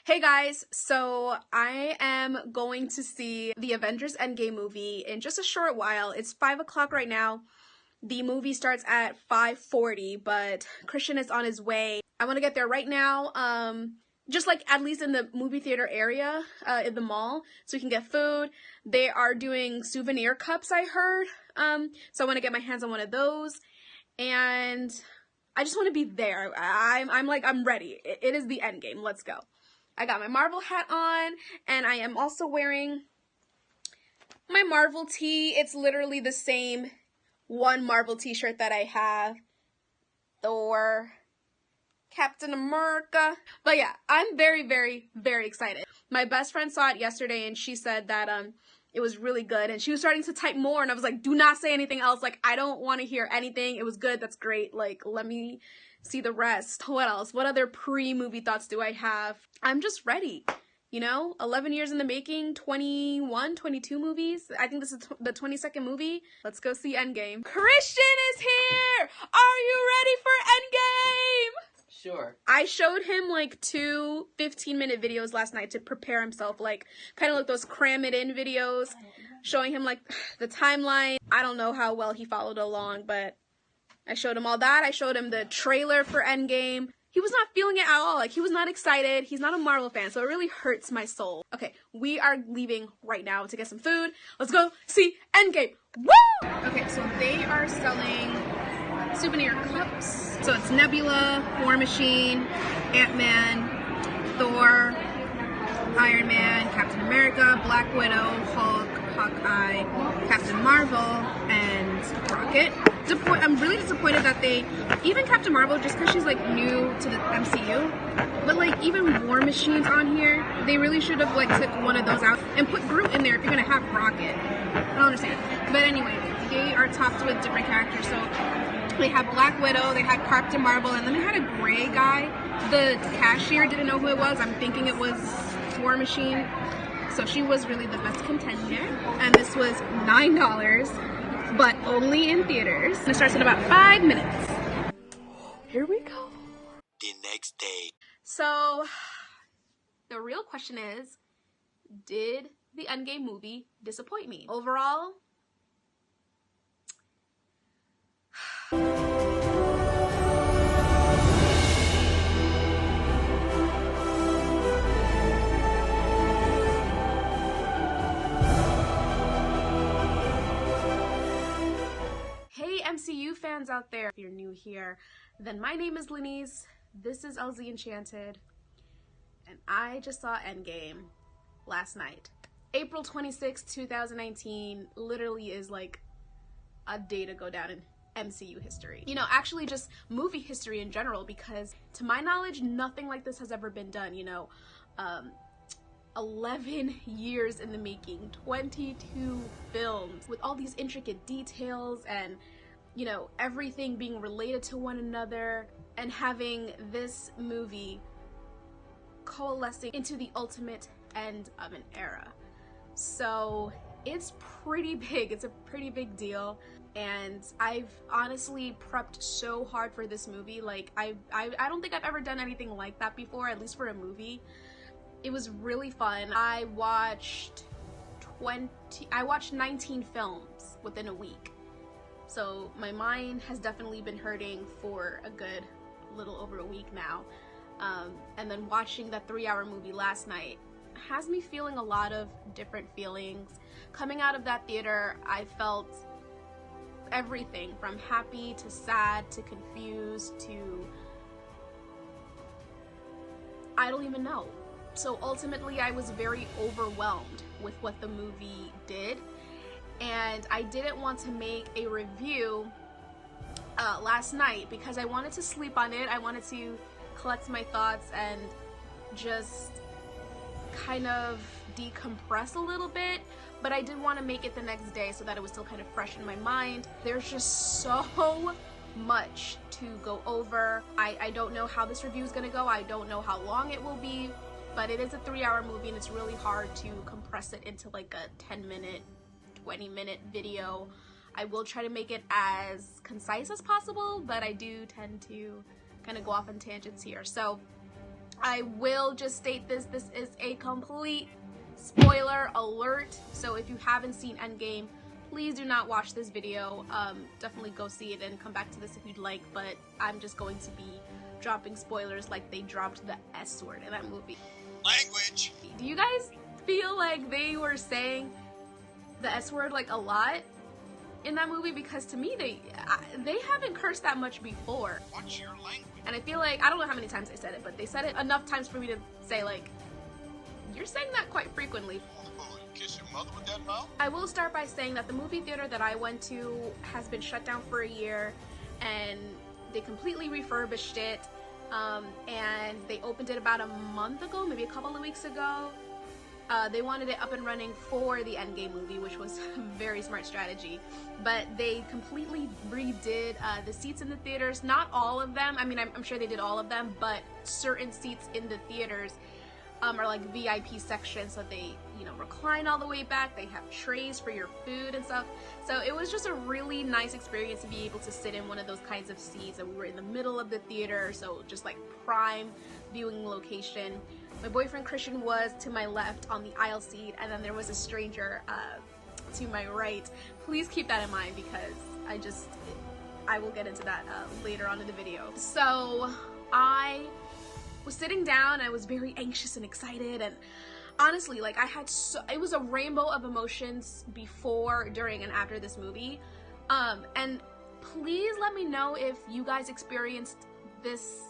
Hey guys, so I am going to see the Avengers Endgame movie in just a short while. It's 5 o'clock right now. The movie starts at 5:40, but Christian is on his way. I want to get there right now, just like at least in the movie theater area, in the mall, so we can get food. They are doing souvenir cups, I heard, so I want to get my hands on one of those, and I just want to be there. I'm ready. It is the Endgame. Let's go. I got my Marvel hat on, and I am also wearing my Marvel tee. It's literally the same one Marvel t-shirt that I have. Thor, Captain America. But yeah, I'm very, very, very excited. My best friend saw it yesterday, and she said that it was really good, and she was starting to type more, and I was like, do not say anything else. Like, I don't want to hear anything. It was good. That's great. Like, let me see the rest. What else? What other pre-movie thoughts do I have? I'm just ready. You know, 11 years in the making, 21, 22 movies. I think this is the 22nd movie. Let's go see Endgame. Christian is here! Are you ready for Endgame? Sure. I showed him like two 15-minute videos last night to prepare himself, like kind of like those cram it in videos, showing him like the timeline. I don't know how well he followed along, but I showed him all that. I showed him the trailer for Endgame. He was not feeling it at all. Like, he was not excited. He's not a Marvel fan, so it really hurts my soul. Okay, we are leaving right now to get some food. Let's go see Endgame. Woo! Okay, so they are selling souvenir cups. So it's Nebula, War Machine, Ant-Man, Thor, Iron Man, Captain America, Black Widow, Hulk, Hawkeye, Captain Marvel, and Rocket. I'm really disappointed that they, even Captain Marvel, just because she's like new to the MCU, but like even War Machine's on here, they really should have like took one of those out and put Groot in there if you're gonna have Rocket. I don't understand. But anyway, they are topped with different characters. So they had Black Widow, they had Captain Marvel, and then they had a gray guy. The cashier didn't know who it was. I'm thinking it was War Machine. So she was really the best contender. And this was $9, but only in theaters. And it starts in about 5 minutes. Here we go. The next day. So the real question is, did the Endgame movie disappoint me? Overall, hey MCU fans out there, if you're new here, then my name is Linnies, this is LZ Enchanted, and I just saw Endgame last night. April 26, 2019 literally is like a day to go down in MCU history. You know, actually just movie history in general, because to my knowledge, nothing like this has ever been done, you know. 11 years in the making, 22 films with all these intricate details and, you know, everything being related to one another, and having this movie coalescing into the ultimate end of an era. So it's pretty big. It's a pretty big deal. And I've honestly prepped so hard for this movie. Like, I don't think I've ever done anything like that before, at least for a movie. It was really fun. I watched 19 films within a week. So my mind has definitely been hurting for a good little over a week now. And then watching that 3-hour movie last night has me feeling a lot of different feelings. Coming out of that theater, I felt everything from happy to sad to confused to I don't even know. So ultimately I was very overwhelmed with what the movie did, and I didn't want to make a review last night because I wanted to sleep on it. I wanted to collect my thoughts and just kind of decompress a little bit, but I did want to make it the next day so that it was still kind of fresh in my mind. There's just so much to go over. I don't know how this review is gonna go. I don't know how long it will be, but it is a 3-hour movie and it's really hard to compress it into like a 10-minute, 20-minute video. I will try to make it as concise as possible, but I do tend to kind of go off on tangents here. So I will just state this is a complete spoiler alert, so if you haven't seen Endgame, please do not watch this video. Definitely go see it and come back to this if you'd like, but I'm just going to be dropping spoilers like they dropped the S word in that movie. Language! Do you guys feel like they were saying the S word like a lot in that movie? Because to me, they haven't cursed that much before. What's your language? And I feel like, I don't know how many times they said it, but they said it enough times for me to say, like, you're saying that quite frequently. Oh, you kiss your mother with that mouth? I will start by saying that the movie theater that I went to has been shut down for a year, and they completely refurbished it, and they opened it about a month ago, maybe a couple of weeks ago. They wanted it up and running for the Endgame movie, which was a very smart strategy. But they completely redid the seats in the theaters. Not all of them. I mean, I'm sure they did all of them, but certain seats in the theaters are like VIP sections, so they, you know, recline all the way back. They have trays for your food and stuff. So it was just a really nice experience to be able to sit in one of those kinds of seats. And we were in the middle of the theater, so just like prime viewing location. My boyfriend Christian was to my left on the aisle seat, and then there was a stranger to my right. Please keep that in mind because I will get into that later on in the video. So I was sitting down, I was very anxious and excited, and honestly, like, it was a rainbow of emotions before, during, and after this movie. And please let me know if you guys experienced this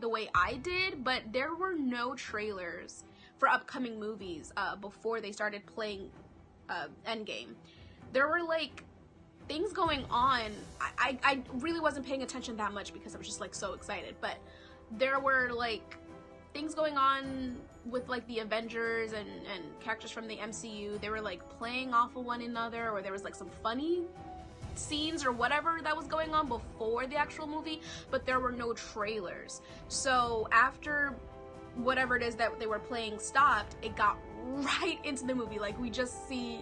the way I did, but there were no trailers for upcoming movies before they started playing Endgame. There were like things going on. I really wasn't paying attention that much because I was just like so excited, but there were like things going on with like the Avengers and characters from the MCU. They were like playing off of one another, or there was like some funny scenes or whatever that was going on before the actual movie, but there were no trailers. So after whatever it is that they were playing stopped, it got right into the movie. Like, we just see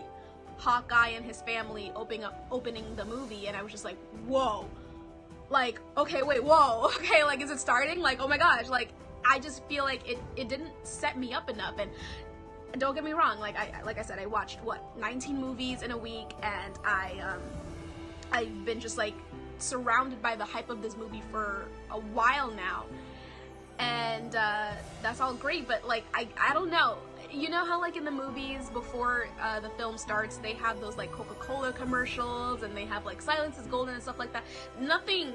Hawkeye and his family opening the movie, and I was just like, whoa, like, okay, wait, whoa, okay, like, is it starting? Like, oh my gosh, like, I just feel like it didn't set me up enough. And don't get me wrong, like I said, I watched what, 19 movies in a week, and I've been just like surrounded by the hype of this movie for a while now, and that's all great, but like I don't know, you know how like in the movies before the film starts they have those like Coca-Cola commercials, and they have like silence is golden and stuff like that. Nothing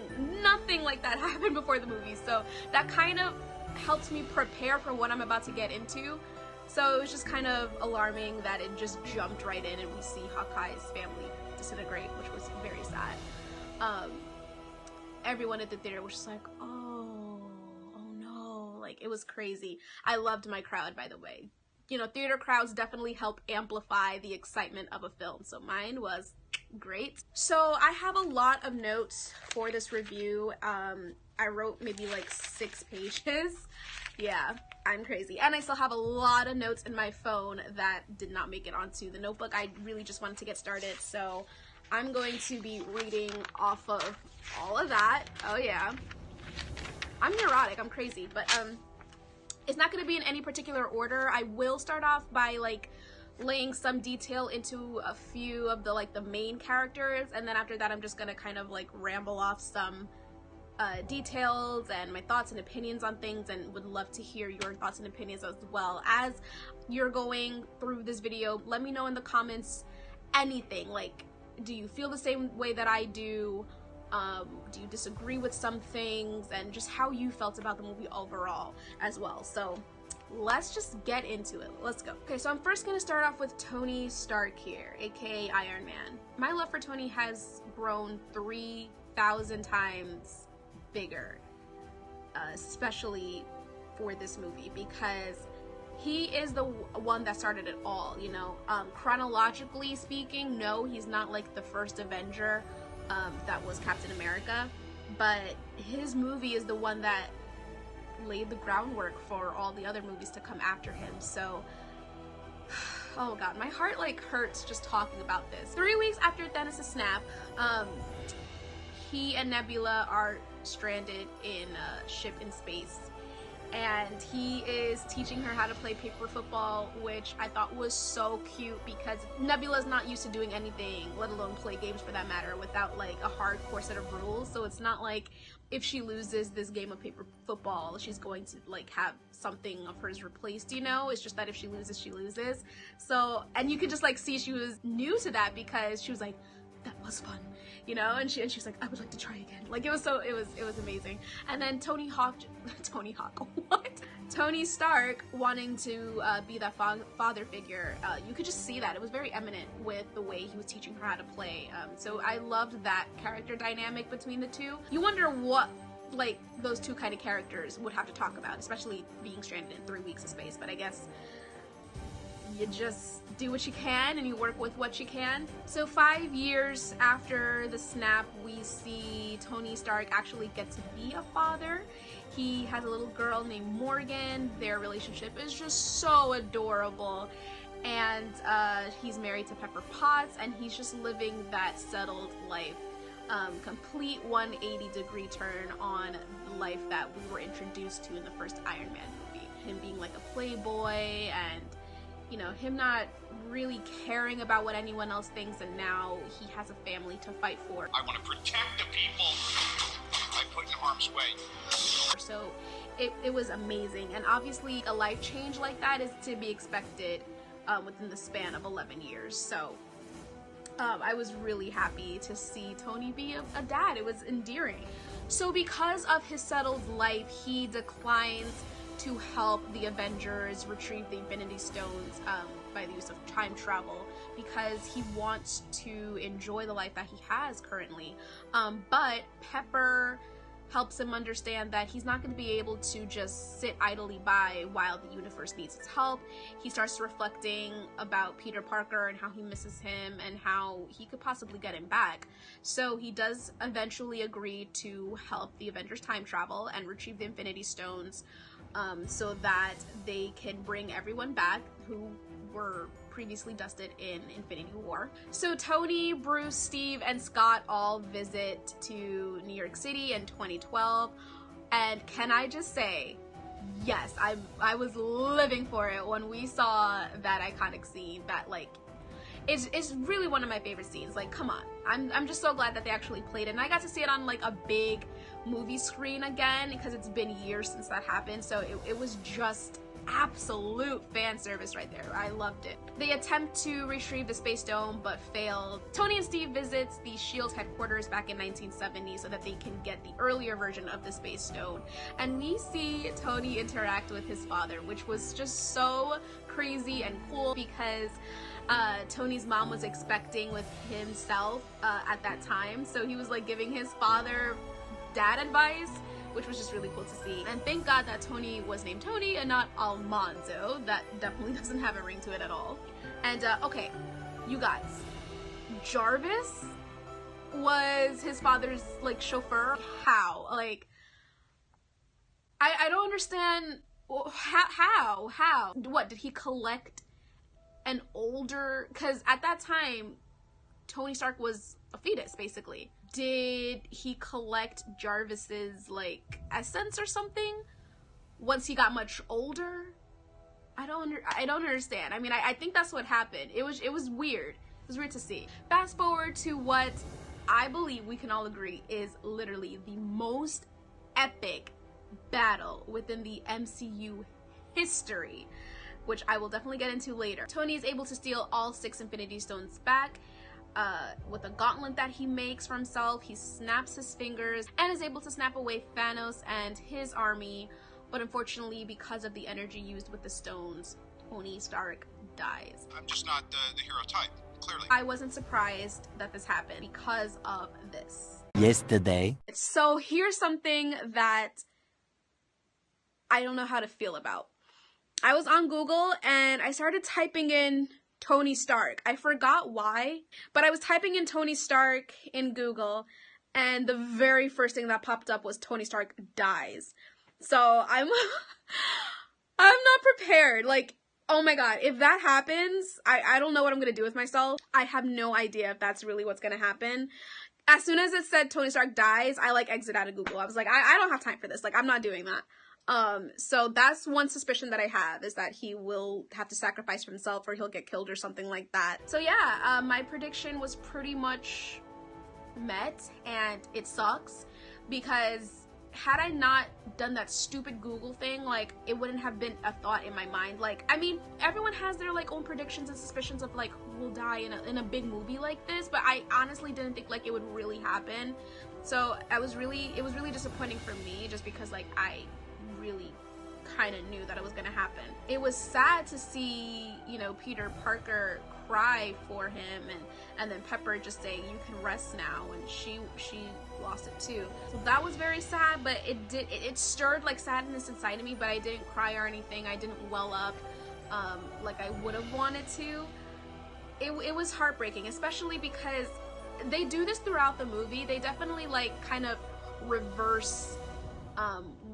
like that happened before the movie, so that kind of helped me prepare for what I'm about to get into. So it was just kind of alarming that it just jumped right in and we see Hawkeye's family disintegrate, which was very sad. Everyone at the theater was just like, oh no, like, it was crazy. I loved my crowd, by the way. You know, theater crowds definitely help amplify the excitement of a film, so mine was great. So I have a lot of notes for this review. I wrote maybe like 6 pages. Yeah, I'm crazy. And I still have a lot of notes in my phone that did not make it onto the notebook. I really just wanted to get started, so I'm going to be reading off of all of that. Oh yeah. I'm neurotic, I'm crazy, but it's not going to be in any particular order. I will start off by like laying some detail into a few of the like the main characters, and then after that I'm just going to kind of like ramble off some details and my thoughts and opinions on things, and would love to hear your thoughts and opinions as well. As you're going through this video, let me know in the comments anything, like, do you feel the same way that I do? Do you disagree with some things? And just how you felt about the movie overall as well. So let's just get into it. Let's go. Okay, so I'm first going to start off with Tony Stark here, aka Iron Man. My love for Tony has grown 3,000 times bigger, especially for this movie, because he is the one that started it all, you know. Chronologically speaking, no, he's not like the first Avenger that was Captain America, but his movie is the one that laid the groundwork for all the other movies to come after him. So oh god, my heart like hurts just talking about this. 3 weeks after Thanos' snap, he and Nebula are stranded in a ship in space, and he is teaching her how to play paper football, which I thought was so cute because Nebula's not used to doing anything, let alone play games for that matter, without like a hardcore set of rules. So it's not like if she loses this game of paper football, she's going to like have something of hers replaced, you know? It's just that if she loses, she loses. So, and you could just like see she was new to that because she was like, that was fun, you know, and she was like, I would like to try again. Like it was amazing. And then Tony Stark wanting to be that father figure, you could just see that it was very eminent with the way he was teaching her how to play. So I loved that character dynamic between the two. You wonder what like those two kind of characters would have to talk about, especially being stranded in 3 weeks of space. But I guess you just do what you can and you work with what you can. So 5 years after the snap, we see Tony Stark actually get to be a father. He has a little girl named Morgan. Their relationship is just so adorable. And he's married to Pepper Potts, and he's just living that settled life. Complete 180-degree turn on the life that we were introduced to in the first Iron Man movie. Him being like a playboy and, you know, him not really caring about what anyone else thinks, and now he has a family to fight for. I want to protect the people I put in harm's way. So it was amazing, and obviously a life change like that is to be expected within the span of 11 years. So I was really happy to see Tony be a dad. It was endearing. So because of his settled life, he declines to help the Avengers retrieve the Infinity Stones by the use of time travel because he wants to enjoy the life that he has currently. But Pepper helps him understand that he's not going to be able to just sit idly by while the universe needs his help. He starts reflecting about Peter Parker and how he misses him and how he could possibly get him back. So he does eventually agree to help the Avengers time travel and retrieve the Infinity Stones so that they can bring everyone back who were previously dusted in Infinity War. So Tony, Bruce, Steve, and Scott all visit to New York City in 2012, and can I just say, yes, I was living for it when we saw that iconic scene. That like it's really one of my favorite scenes. Like, come on, I'm just so glad that they actually played it, and I got to see it on like a big movie screen again because it's been years since that happened. So it was just absolute fan service right there. I loved it. They attempt to retrieve the Space Dome but failed. Tony and Steve visits the SHIELD headquarters back in 1970 so that they can get the earlier version of the Space Stone. And we see Tony interact with his father, which was just so crazy and cool because Tony's mom was expecting with himself at that time. So he was like giving his father dad advice, which was just really cool to see. And thank God that Tony was named Tony and not Almanzo. That definitely doesn't have a ring to it at all. And okay, you guys, Jarvis was his father's like chauffeur. How? Like, I don't understand. How? What, did he collect an older, because at that time Tony Stark was a fetus basically. Did he collect Jarvis's like essence or something once he got much older? I don't understand. I mean, I think that's what happened. It was weird. It was weird to see. Fast forward to what I believe we can all agree is literally the most epic battle within the MCU history, which I will definitely get into later. Tony is able to steal all 6 Infinity Stones back with a gauntlet that he makes for himself. He snaps his fingers and is able to snap away Thanos and his army, but unfortunately, because of the energy used with the stones, Tony Stark dies. I'm just not the hero type, clearly. I wasn't surprised that this happened because of this. Yesterday. So here's something that I don't know how to feel about. I was on Google and I started typing in Tony Stark. I forgot why, but I was typing in Tony Stark in Google and the very first thing that popped up was Tony Stark dies. So I'm not prepared. Like, oh my god, if that happens, I don't know what I'm gonna do with myself. I have no idea if that's really what's gonna happen. As soon as it said Tony Stark dies, I like exit out of Google. I was like, I don't have time for this. Like, I'm not doing that. So that's one suspicion that I have, is that he will have to sacrifice for himself, or he'll get killed or something like that. So yeah, my prediction was pretty much met, and it sucks because had I not done that stupid Google thing, like, it wouldn't have been a thought in my mind. Like, I mean, everyone has their like own predictions and suspicions of like who will die in a big movie like this, but I honestly didn't think like it would really happen. So it was really disappointing for me, just because like I really kind of knew that it was gonna happen. It was sad to see, you know, Peter Parker cry for him, and then Pepper just saying, "You can rest now," and she lost it too. So that was very sad, but it stirred like sadness inside of me, but I didn't cry or anything. I didn't well up like I would have wanted to. It was heartbreaking, especially because they do this throughout the movie. They definitely like kind of reverse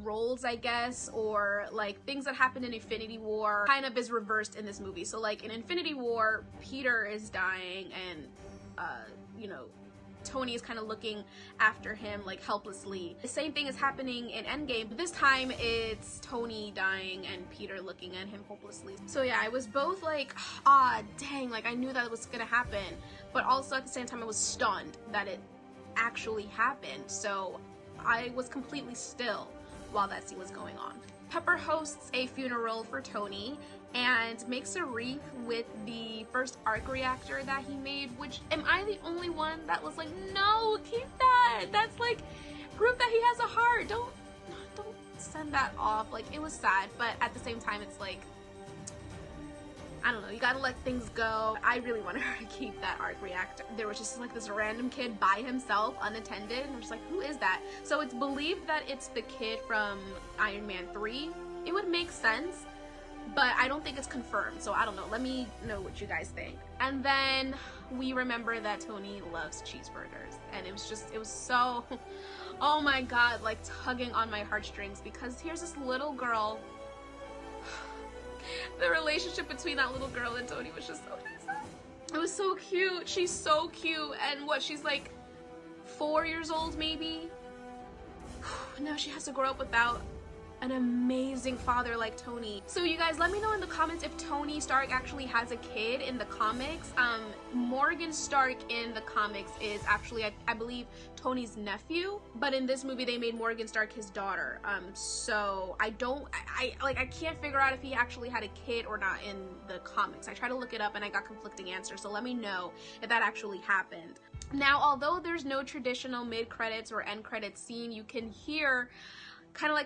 roles, I guess, or like things that happened in Infinity War kind of is reversed in this movie. So like in Infinity War, Peter is dying, and you know, Tony is kind of looking after him like helplessly. The same thing is happening in Endgame, but this time it's Tony dying and Peter looking at him hopelessly. So yeah, I was both like, ah, dang, like I knew that was gonna happen, but also at the same time I was stunned that it actually happened. So I was completely still while that scene was going on. Pepper hosts a funeral for Tony and makes a wreath with the first arc reactor that he made, which, am I the only one that was like, no, keep that, that's like proof that he has a heart, don't send that off. Like, it was sad, but at the same time it's like, I don't know, you gotta let things go. I really wanted her to keep that arc reactor. There was just like this random kid by himself, unattended, and I was like, who is that? So it's believed that it's the kid from Iron Man 3. It would make sense, but I don't think it's confirmed, so I don't know. Let me know what you guys think. And then we remember that Tony loves cheeseburgers, and it was so, oh my god, like tugging on my heartstrings, because here's this little girl. The relationship between that little girl and Tony was just so innocent. It was so cute. She's so cute. And what, she's like 4 years old maybe? Now she has to grow up without an amazing father like Tony. So you guys, let me know in the comments if Tony Stark actually has a kid in the comics. Morgan Stark in the comics is actually, I believe, Tony's nephew, but in this movie they made Morgan Stark his daughter. So I can't figure out if he actually had a kid or not in the comics. I tried to look it up and I got conflicting answers, so let me know if that actually happened. Now, although there's no traditional mid-credits or end-credits scene, you can hear kind of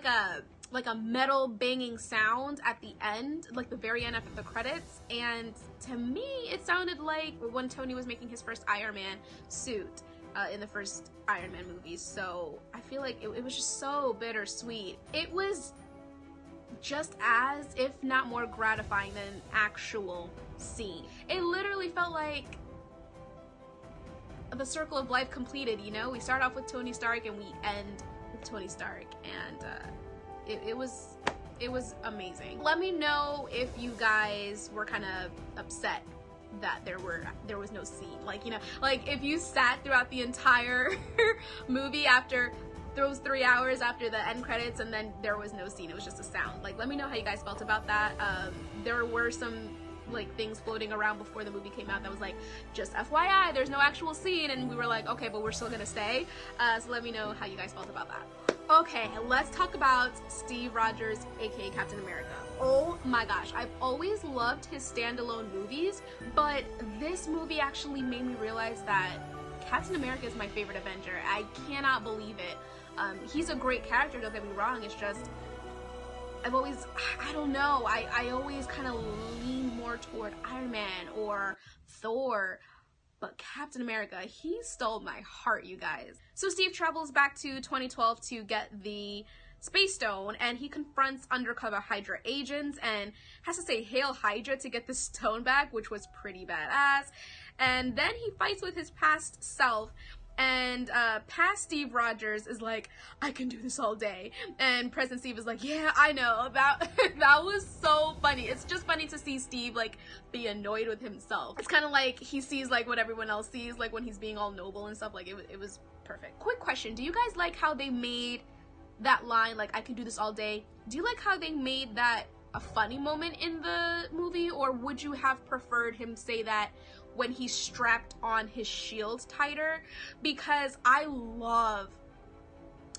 like a metal banging sound at the end, like the very end after the credits, and to me it sounded like when Tony was making his first Iron Man suit in the first Iron Man movies. So I feel like it was just so bittersweet. It was just as, if not more gratifying than an actual scene. It literally felt like the circle of life completed, you know? We start off with Tony Stark and we end with Tony Stark, and it was amazing. Let me know if you guys were kind of upset that there was no scene. Like, you know, like if you sat throughout the entire movie after those 3 hours after the end credits and then there was no scene, it was just a sound. Like, let me know how you guys felt about that. There were some like things floating around before the movie came out that was like, just FYI, there's no actual scene, and we were like, okay, but we're still gonna stay. So let me know how you guys felt about that. Okay, let's talk about Steve Rogers, aka Captain America. Oh my gosh, I've always loved his standalone movies, but this movie actually made me realize that Captain America is my favorite Avenger. I cannot believe it. He's a great character, don't get me wrong, it's just, I've always, I don't know, I always kind of lean more toward Iron Man or Thor, but Captain America, he stole my heart, you guys. So Steve travels back to 2012 to get the Space Stone, and he confronts undercover Hydra agents and has to say "Hail Hydra" to get the stone back, which was pretty badass. And then he fights with his past self, and past Steve Rogers is like, I can do this all day, and present Steve is like, yeah, I know. That was so funny. It's just funny to see Steve like be annoyed with himself. It's kind of like he sees like what everyone else sees, like when he's being all noble and stuff. Like, it was perfect. Quick question, do you guys like how they made that line, like, I can do this all day, do you like how they made that a funny moment in the movie, or would you have preferred him say that when he strapped on his shield tighter? Because I love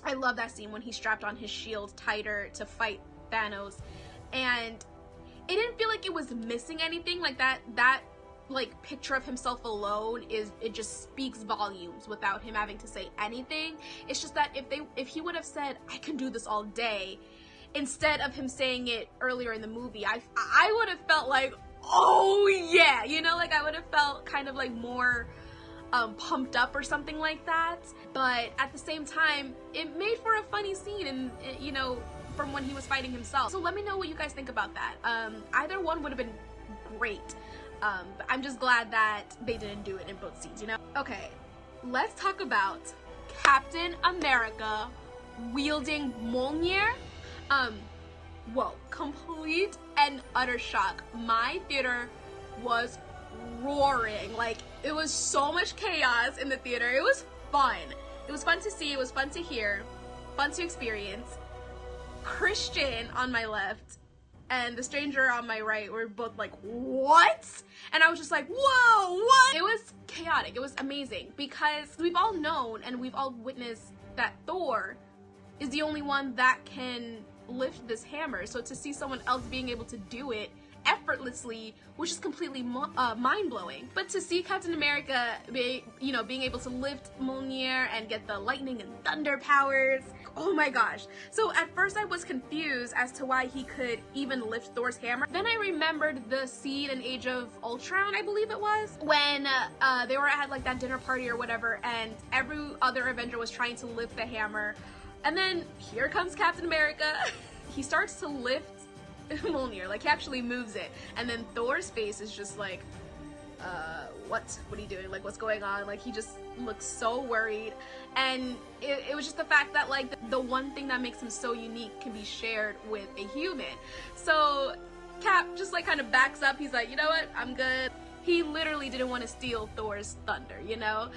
that scene when he strapped on his shield tighter to fight Thanos, and it didn't feel like it was missing anything. Like that like picture of himself alone it just speaks volumes without him having to say anything. It's just that if he would have said, I can do this all day, instead of him saying it earlier in the movie, I would have felt like, oh yeah, you know, like I would have felt kind of like more pumped up or something like that. But at the same time, it made for a funny scene, and you know, from when he was fighting himself. So let me know what you guys think about that. Either one would have been great. But I'm just glad that they didn't do it in both scenes, you know? Okay, let's talk about Captain America wielding Mjolnir. Whoa, complete and utter shock. My theater was roaring. Like, it was so much chaos in the theater. It was fun. It was fun to see, it was fun to hear, fun to experience. Christian on my left and the stranger on my right were both like, what? And I was just like, whoa, what? It was chaotic. It was amazing because we've all known and we've all witnessed that Thor is the only one that can lift this hammer. So to see someone else being able to do it effortlessly was just completely mind-blowing. But to see Captain America being able to lift Mjolnir and get the lightning and thunder powers, oh my gosh. So at first I was confused as to why he could even lift Thor's hammer. Then I remembered the scene in Age of Ultron, I believe it was, when they were at like that dinner party or whatever, and every other Avenger was trying to lift the hammer. And then here comes Captain America. He starts to lift Mjolnir, like he actually moves it, and then Thor's face is just like, what are you doing? Like, what's going on? Like, he just looks so worried. And it was just the fact that like the one thing that makes him so unique can be shared with a human. So Cap just like kind of backs up. He's like, you know what, I'm good. He literally didn't want to steal Thor's thunder, you know?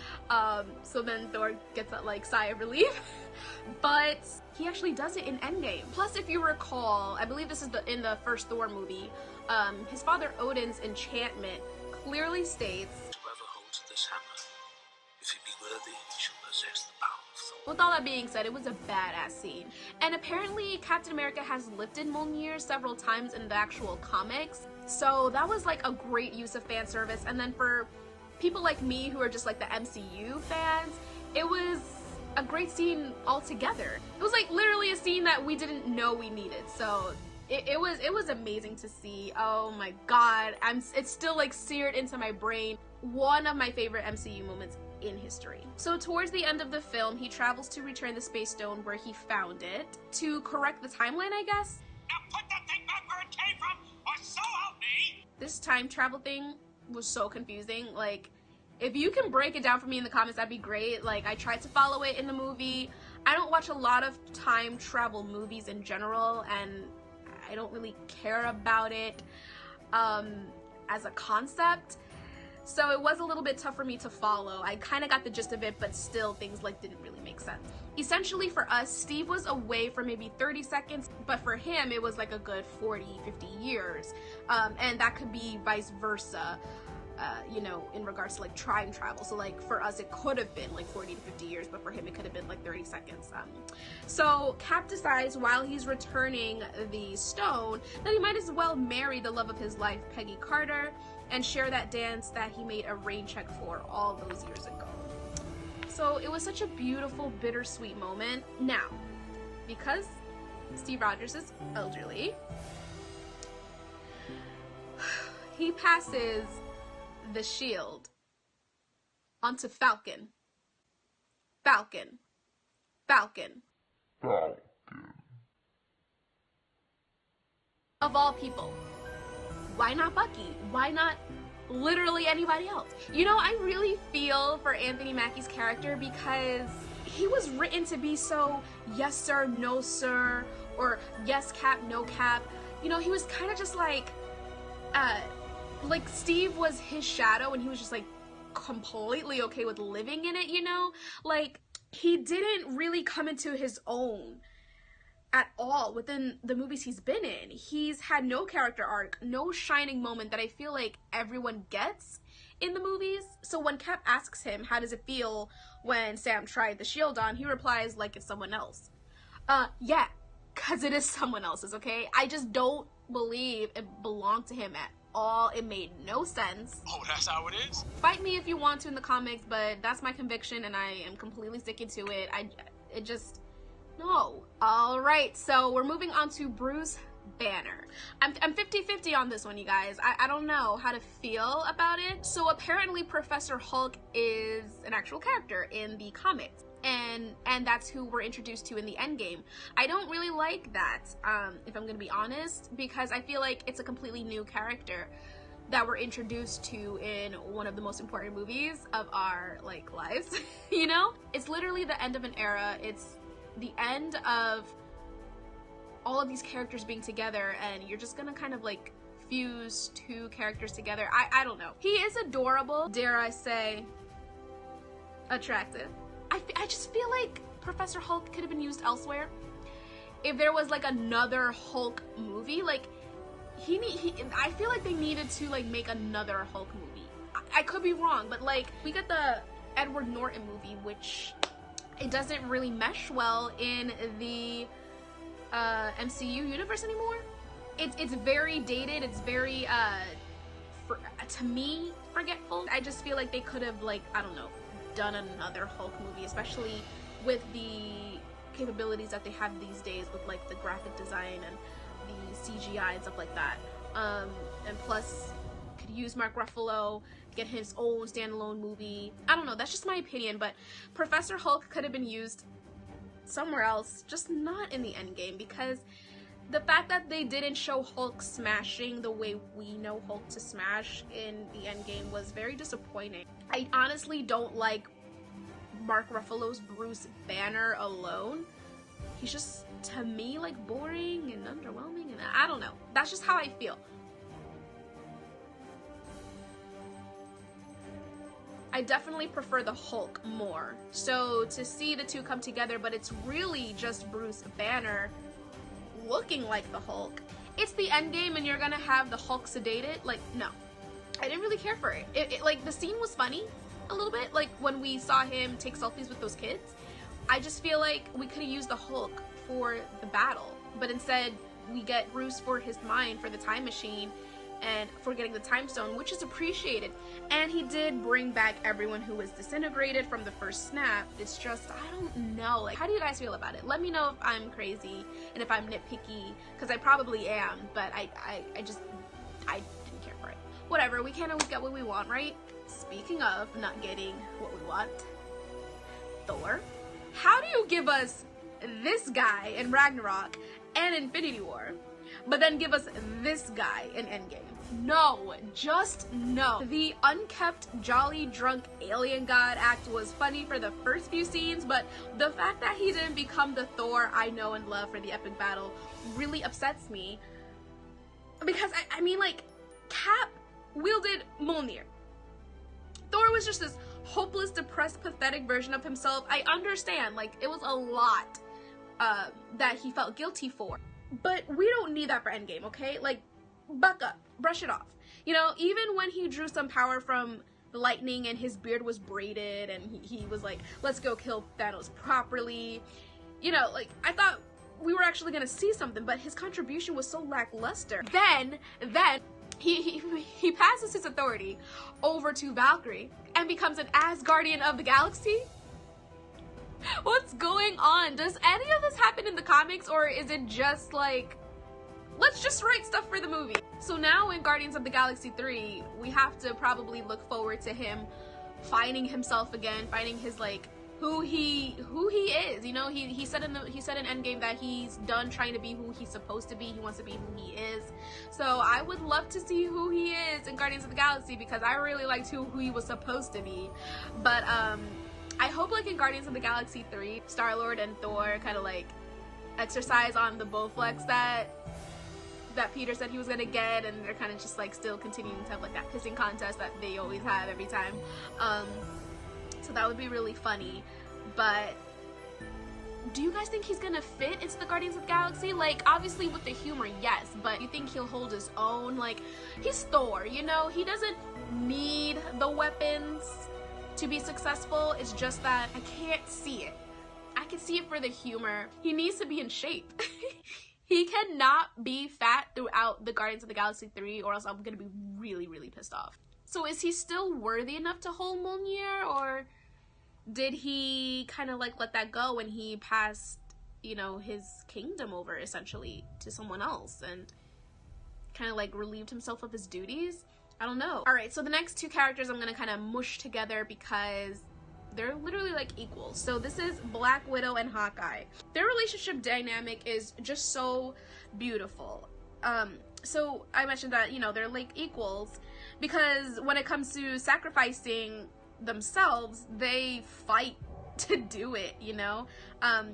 So then Thor gets that like sigh of relief. But he actually does it in Endgame. Plus, if you recall, I believe this is in the first Thor movie, his father Odin's enchantment clearly states, whoever holds this hammer, if he be worthy, he shall possess the power of Thor. With all that being said, it was a badass scene. And apparently Captain America has lifted Mjolnir several times in the actual comics. So that was like a great use of fan service. And then for people like me who are just like the MCU fans, it was a great scene altogether. It was like literally a scene that we didn't know we needed. So it was amazing to see. Oh my god, it's still like seared into my brain. One of my favorite MCU moments in history. So towards the end of the film, he travels to return the Space Stone where he found it to correct the timeline, I guess. Now put that thing back where it came from, or so help me! This time travel thing was so confusing. Like, if you can break it down for me in the comments, that'd be great. Like, I tried to follow it in the movie. I don't watch a lot of time travel movies in general, and I don't really care about it as a concept. So it was a little bit tough for me to follow. I kind of got the gist of it, but still things like didn't really make sense. Essentially for us, Steve was away for maybe 30 seconds, but for him it was like a good 40, 50 years. And that could be vice versa, you know, in regards to like time travel. So like for us it could have been like 40 to 50 years, but for him it could have been like 30 seconds. So Cap decides while he's returning the stone that he might as well marry the love of his life, Peggy Carter, and share that dance that he made a rain check for all those years ago. So it was such a beautiful, bittersweet moment. Now, because Steve Rogers is elderly, he passes the shield onto Falcon. Falcon. Falcon. Falcon. Of all people. Why not Bucky? Why not literally anybody else? You know, I really feel for Anthony Mackie's character because he was written to be so yes sir, no sir, or yes cap, no cap. You know, he was kind of just like Steve was his shadow and he was just like completely okay with living in it, you know? Like, he didn't really come into his own at all within the movies he's been in. He's had no character arc, no shining moment that I feel like everyone gets in the movies. So when Cap asks him, how does it feel when Sam tried the shield on, he replies like it's someone else. Yeah, because it is someone else's, okay? I just don't believe it belonged to him at all. It made no sense. Oh, that's how it is? Fight me if you want to in the comics, but that's my conviction and I am completely sticking to it. It just, no. All right, so we're moving on to Bruce Banner. I'm 50-50 on this one, you guys. I don't know how to feel about it. So apparently Professor Hulk is an actual character in the comics, and that's who we're introduced to in the Endgame. I don't really like that, if I'm gonna be honest, because I feel like it's a completely new character that we're introduced to in one of the most important movies of our like lives. You know, it's literally the end of an era. It's the end of all of these characters being together, and you're just gonna kind of like fuse two characters together. I don't know. He is adorable, dare I say attractive. I just feel like Professor Hulk could have been used elsewhere. If there was like another Hulk movie, like I feel like they needed to like make another Hulk movie. I could be wrong, but like we got the Edward Norton movie, which it doesn't really mesh well in the MCU universe anymore. It's very dated. It's very to me forgetful. I just feel like they could have, like, I don't know, done another Hulk movie, especially with the capabilities that they have these days with like the graphic design and the CGI and stuff like that. And plus could use Mark Ruffalo, get his own standalone movie. I don't know, that's just my opinion, but Professor Hulk could have been used somewhere else, just not in the Endgame, because the fact that they didn't show Hulk smashing the way we know Hulk to smash in the Endgame was very disappointing. I honestly don't like Mark Ruffalo's Bruce Banner alone. He's just, to me, like boring and underwhelming, and I don't know. That's just how I feel. I definitely prefer the Hulk more. So to see the two come together, but it's really just Bruce Banner looking like the Hulk. It's the Endgame and you're gonna have the Hulk sedated? Like, no. I didn't really care for it. Like, the scene was funny a little bit, like when we saw him take selfies with those kids. I just feel like we could have used the Hulk for the battle, but instead we get Bruce for his mind, for the time machine, and for getting the time stone, which is appreciated. And he did bring back everyone who was disintegrated from the first snap. It's just, I don't know, like, how do you guys feel about it? Let me know if I'm crazy and if I'm nitpicky, because I probably am, but I didn't care for it. Whatever, we can't always get what we want, right? Speaking of not getting what we want, Thor. How do you give us this guy in Ragnarok and Infinity War, but then give us this guy in Endgame? No, just no. The unkept, jolly, drunk alien god act was funny for the first few scenes, but the fact that he didn't become the Thor I know and love for the epic battle really upsets me. Because, I mean, like, Cap wielded Mjolnir. Thor was just this hopeless, depressed, pathetic version of himself. I understand, like, it was a lot that he felt guilty for. But we don't need that for Endgame, okay? Like, buck up, brush it off. You know, even when he drew some power from the lightning and his beard was braided and he was like, let's go kill Thanos properly. You know, like, I thought we were actually gonna see something, but his contribution was so lackluster. Then he passes his authority over to Valkyrie and becomes an Asgardian of the galaxy? What's going on? Does any of this happen in the comics, or is it just like, let's just write stuff for the movie? So now in Guardians of the Galaxy 3, we have to probably look forward to him finding himself again, finding his, like, who he is. You know, he said in Endgame that he's done trying to be who he's supposed to be. He wants to be who he is. So I would love to see who he is in Guardians of the Galaxy, because I really liked who he was supposed to be. But I hope, like, in Guardians of the Galaxy 3, Star-Lord and Thor kind of like exercise on the Bowflex that Peter said he was gonna get, and they're kind of just like still continuing to have like that pissing contest that they always have every time. So that would be really funny. But do you guys think he's gonna fit into the Guardians of the Galaxy? Like, obviously with the humor, yes, but you think he'll hold his own? Like, he's Thor, you know? He doesn't need the weapons to be successful. It's just that I can't see it. I can see it for the humor. He needs to be in shape. He cannot be fat throughout the Guardians of the Galaxy 3 or else I'm gonna be really, really pissed off. So is he still worthy enough to hold Mjolnir, or did he kind of like let that go when he passed, you know, his kingdom over essentially to someone else and kind of like relieved himself of his duties? I don't know. All right, so the next two characters I'm gonna kind of mush together because they're literally like equals. So this is Black Widow and Hawkeye. Their relationship dynamic is just so beautiful. So I mentioned that, you know, they're like equals because when it comes to sacrificing themselves, they fight to do it, you know,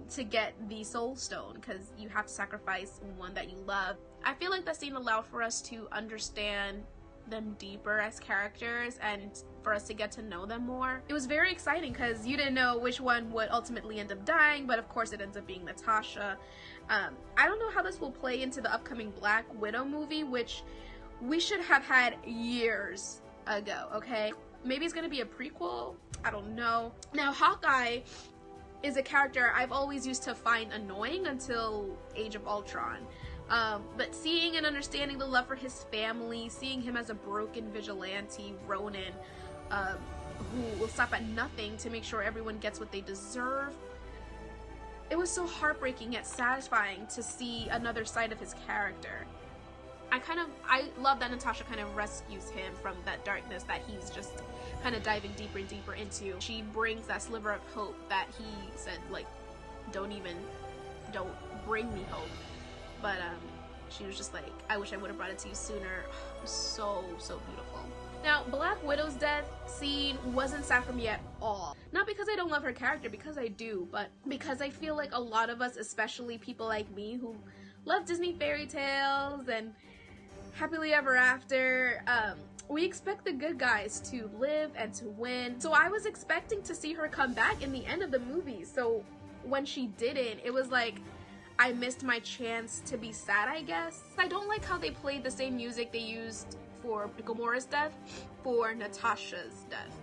to get the soul stone, because you have to sacrifice one that you love. I feel like that scene allowed for us to understand them deeper as characters and for us to get to know them more. It was very exciting because you didn't know which one would ultimately end up dying, but of course it ends up being Natasha. I don't know how this will play into the upcoming Black Widow movie, which we should have had years ago, okay? Maybe it's gonna be a prequel, I don't know. Now, Hawkeye is a character I've always used to find annoying until Age of Ultron. But seeing and understanding the love for his family, seeing him as a broken vigilante, Ronin, who will stop at nothing to make sure everyone gets what they deserve, it was so heartbreaking yet satisfying to see another side of his character. I love that Natasha kind of rescues him from that darkness that he's just kind of diving deeper and deeper into. She brings that sliver of hope that he said, like, don't bring me hope. But she was just like, I wish I would have brought it to you sooner. It was so, so beautiful. Now, Black Widow's death scene wasn't sad for me at all. Not because I don't love her character, because I do, but because I feel like a lot of us, especially people like me who love Disney fairy tales and happily ever after, we expect the good guys to live and to win. So I was expecting to see her come back in the end of the movie. So when she didn't, it was like, I missed my chance to be sad, I guess. I don't like how they played the same music they used for Gamora's death for Natasha's death.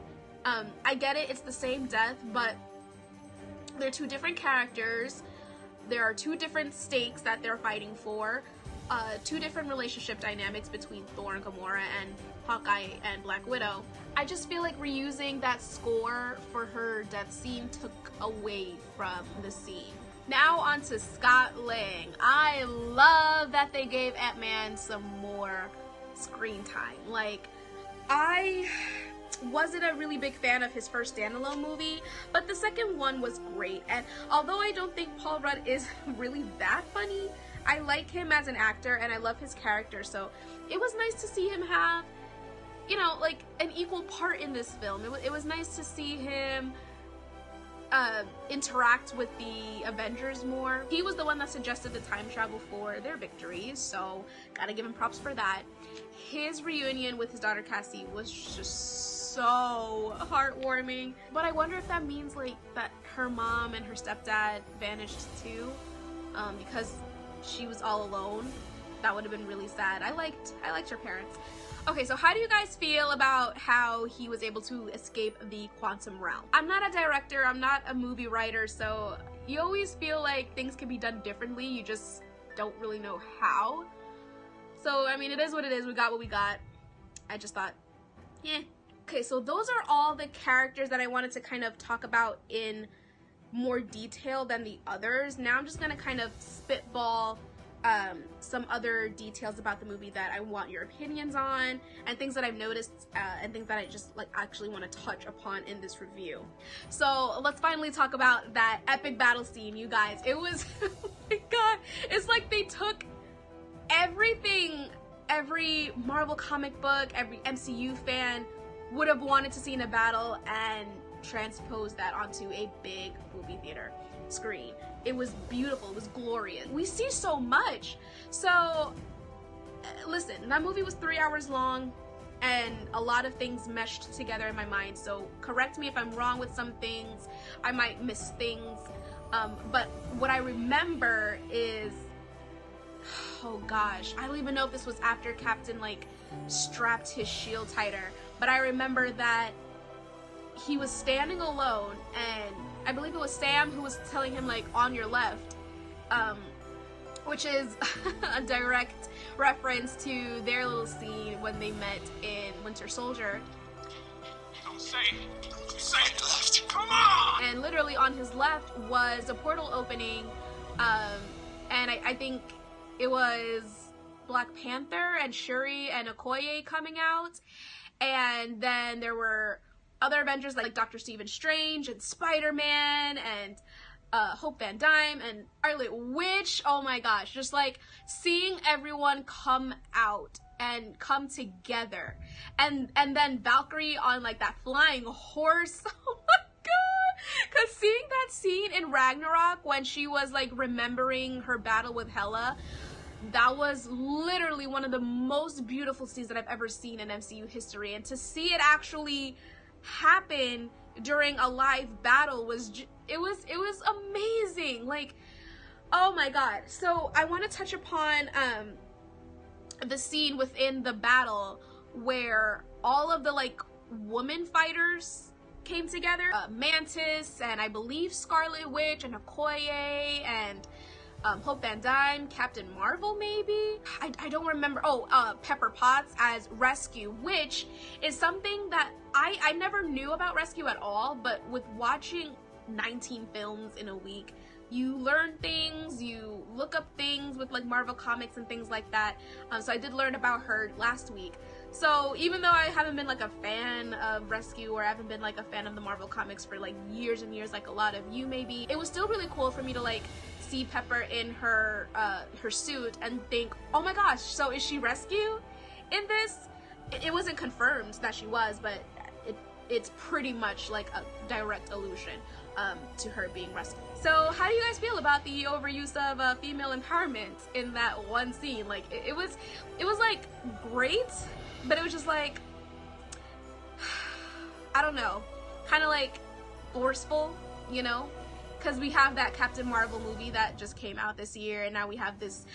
I get it, it's the same death, but they're two different characters. There are two different stakes that they're fighting for. Two different relationship dynamics between Thor and Gamora and Hawkeye and Black Widow. I just feel like reusing that score for her death scene took away from the scene. Now on to Scott Lang. I love that they gave Ant-Man some more screen time. Like, I wasn't a really big fan of his first standalone movie, but the second one was great. And although I don't think Paul Rudd is really that funny, I like him as an actor and I love his character, so it was nice to see him have, you know, like an equal part in this film. It was nice to see him interact with the Avengers more. He was the one that suggested the time travel for their victories, so gotta give him props for that. His reunion with his daughter Cassie was just so heartwarming, but I wonder if that means like that her mom and her stepdad vanished too, because she was all alone. That would have been really sad. I liked her parents. Okay, so how do you guys feel about how he was able to escape the quantum realm? I'm not a director, I'm not a movie writer, so you always feel like things can be done differently, you just don't really know how. So, I mean, it is what it is, we got what we got. I just thought, yeah. Okay, so those are all the characters that I wanted to kind of talk about in more detail than the others. Now I'm just gonna kind of spitball some other details about the movie that I want your opinions on, and things that I've noticed, and things that I just like actually want to touch upon in this review. So let's finally talk about that epic battle scene, you guys. It was, oh my god, it's like they took everything every Marvel comic book, every MCU fan would have wanted to see in a battle and transposed that onto a big movie theater screen. It was beautiful, it was glorious. We see so much. So listen, that movie was 3 hours long and a lot of things meshed together in my mind, so correct me if I'm wrong with some things. I might miss things, But what I remember is, oh gosh, I don't even know if this was after Captain like strapped his shield tighter, but I remember that he was standing alone, and I believe it was Sam who was telling him like, on your left, which is a direct reference to their little scene when they met in Winter Soldier. Don't say left. Come on! And literally on his left was a portal opening, and I think it was Black Panther and Shuri and Okoye coming out, and then there were other Avengers like Dr. Stephen Strange and Spider-Man and Hope Van Dyne and Scarlet Witch. Oh my gosh, just like seeing everyone come out and come together, and then Valkyrie on like that flying horse. Oh my god, because seeing that scene in Ragnarok when she was like remembering her battle with Hela, that was literally one of the most beautiful scenes that I've ever seen in MCU history, and to see it actually happen during a live battle was it was amazing. Like, oh my god. So I want to touch upon the scene within the battle where all of the like woman fighters came together, Mantis and I believe Scarlet Witch and Okoye and Hope Van Dyne, Captain Marvel maybe? I don't remember. Oh, Pepper Potts as Rescue, which is something that I never knew about Rescue at all, but with watching 19 films in a week, you learn things, you look up things with like Marvel Comics and things like that. So I did learn about her last week. So even though I haven't been like a fan of Rescue, or I haven't been like a fan of the Marvel Comics for like years and years, like a lot of you maybe, it was still really cool for me to like see Pepper in her her suit and think, oh my gosh, so is she Rescue in this? It wasn't confirmed that she was, but it's pretty much like a direct allusion to her being Rescue. So how do you guys feel about the overuse of female empowerment in that one scene? Like it was like great, but it was just like, I don't know, kind of like forceful, you know? Because we have that Captain Marvel movie that just came out this year, and now we have this.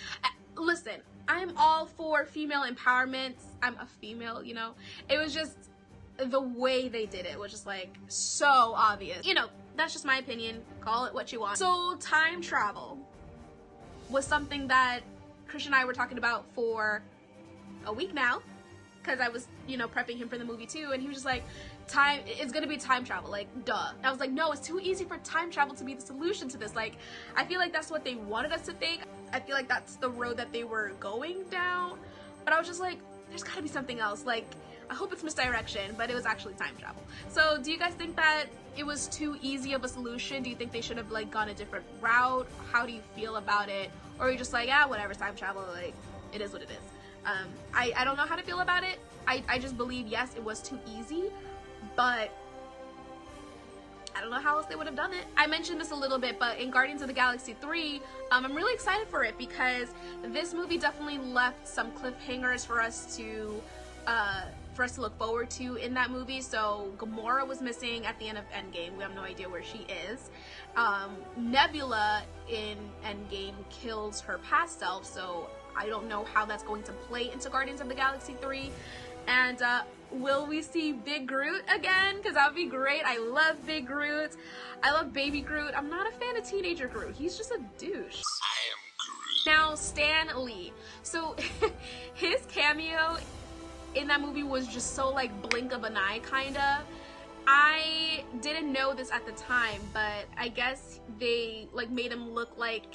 Listen, I'm all for female empowerment. I'm a female, you know? It was just the way they did it was just like so obvious. You know, that's just my opinion. Call it what you want. So time travel was something that Christian and I were talking about for a week now, because I was, you know, prepping him for the movie too, and he was just like, it's gonna be time travel, like, duh. I was like, no, it's too easy for time travel to be the solution to this. Like, I feel like that's what they wanted us to think. I feel like that's the road that they were going down, but I was just like, there's gotta be something else. Like, I hope it's misdirection, but it was actually time travel. So do you guys think that it was too easy of a solution? Do you think they should have like gone a different route? How do you feel about it? Or are you just like, ah, whatever, time travel, like, it is what it is. I don't know how to feel about it. I just believe, yes, it was too easy, but I don't know how else they would have done it. I mentioned this a little bit, but in Guardians of the Galaxy 3, I'm really excited for it because this movie definitely left some cliffhangers for us to look forward to in that movie. So Gamora was missing at the end of Endgame. We have no idea where she is. Nebula in Endgame kills her past self, so I don't know how that's going to play into Guardians of the Galaxy 3. And will we see Big Groot again? Because that would be great. I love Big Groot. I love Baby Groot. I'm not a fan of Teenager Groot. He's just a douche. I am Groot. Now, Stan Lee. So his cameo in that movie was just so like blink of an eye, kinda. I didn't know this at the time, but I guess they like made him look like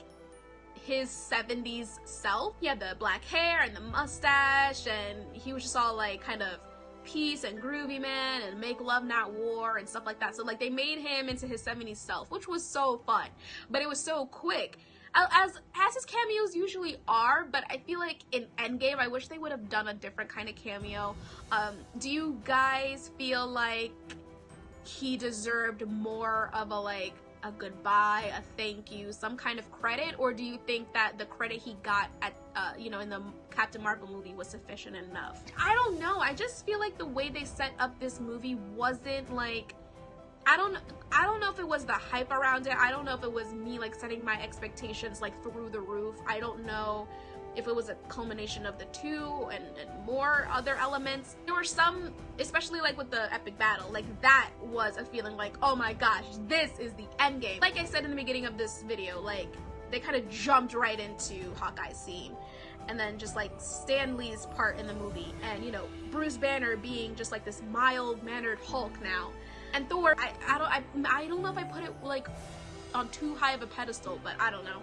his 70s self. He had the black hair and the mustache, and he was just all like kind of peace and groovy man and make love not war and stuff like that. So like they made him into his 70s self, which was so fun, but it was so quick, as his cameos usually are. But I feel like in Endgame, I wish they would have done a different kind of cameo. Do you guys feel like he deserved more of a goodbye, a thank you, some kind of credit? Or do you think that the credit he got at you know, in the Captain Marvel movie was sufficient enough? I don't know. I just feel like the way they set up this movie wasn't like, I don't know if it was the hype around it. I don't know if it was me like setting my expectations like through the roof. I don't know if it was a culmination of the two and more other elements. There were some, especially like with the epic battle, like that was a feeling like, oh my gosh, this is the end game. Like I said in the beginning of this video, like they kind of jumped right into Hawkeye's scene. And then just like Stan Lee's part in the movie, and you know, Bruce Banner being just like this mild-mannered Hulk now. And Thor, I don't know if I put it like on too high of a pedestal, but I don't know.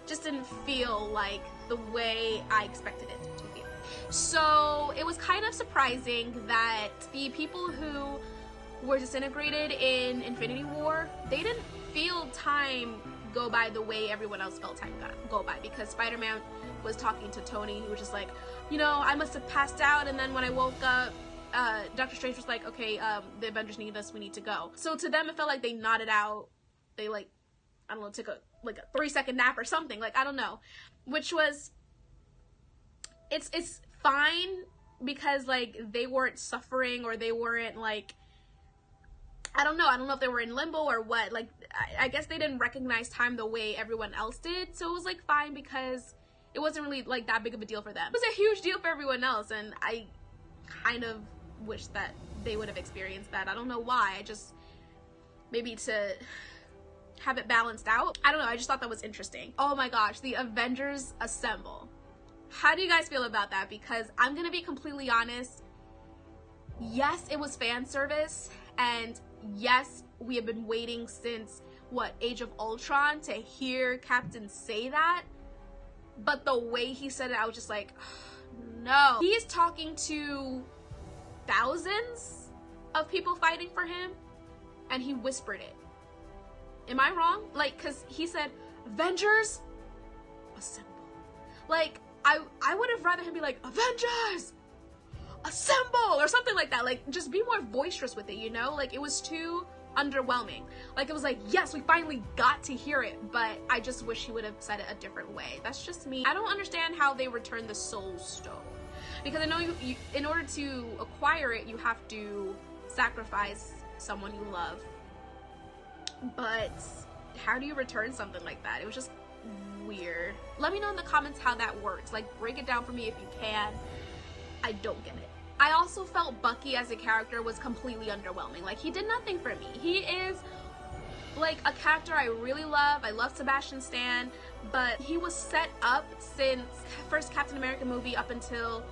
Just didn't feel like the way I expected it to feel. So it was kind of surprising that the people who were disintegrated in Infinity War, they didn't feel time go by the way everyone else felt time go by, because Spider-Man was talking to Tony. He was just like, you know, I must have passed out, and then when I woke up, Doctor Strange was like, okay, the Avengers need us, we need to go. So to them, it felt like they nodded out. They like, I don't know, took a 3-second nap or something. Like, I don't know. Which was, it's fine because like they weren't suffering, or they weren't like, I don't know if they were in limbo or what. Like, I guess they didn't recognize time the way everyone else did. So it was like fine because it wasn't really like that big of a deal for them. It was a huge deal for everyone else, and I kind of wish that they would have experienced that. I don't know why. I just, maybe to have it balanced out. I don't know. I just thought that was interesting. Oh my gosh, the Avengers assemble. How do you guys feel about that? Because I'm gonna be completely honest. Yes, it was fan service, and yes, we have been waiting since what, Age of Ultron, to hear Captain say that. But the way he said it, I was just like, no. He is talking to thousands of people fighting for him, and he whispered it. Am I wrong? Like, cause he said, Avengers, assemble. Like, I would have rather him be like, Avengers, assemble, or something like that. Like, just be more boisterous with it, you know? Like, it was too underwhelming. Like, it was like, yes, we finally got to hear it, but I just wish he would have said it a different way. That's just me. I don't understand how they returned the Soul Stone, because I know you in order to acquire it, you have to sacrifice someone you love. But how do you return something like that? It was just weird. Let me know in the comments how that works. Like, break it down for me if you can. I don't get it. I also felt Bucky as a character was completely underwhelming. Like, he did nothing for me. He is like a character I really love. I love Sebastian Stan, but he was set up since first Captain America movie up until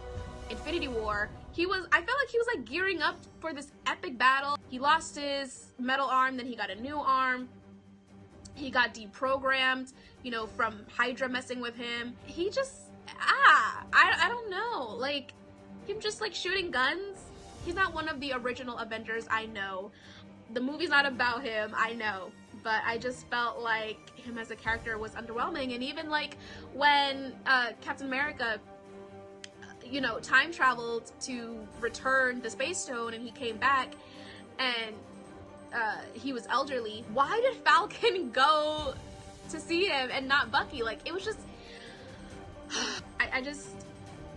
Infinity War. I felt like he was like gearing up for this epic battle. He lost his metal arm, then he got a new arm. He got deprogrammed, you know, from Hydra messing with him. He just, I don't know. Like, him just like shooting guns. He's not one of the original Avengers, I know. The movie's not about him, I know. But I just felt like him as a character was underwhelming. And even like when Captain America, you know, time traveled to return the Space Stone, and he came back and he was elderly. Why did Falcon go to see him and not Bucky? Like, it was just, I just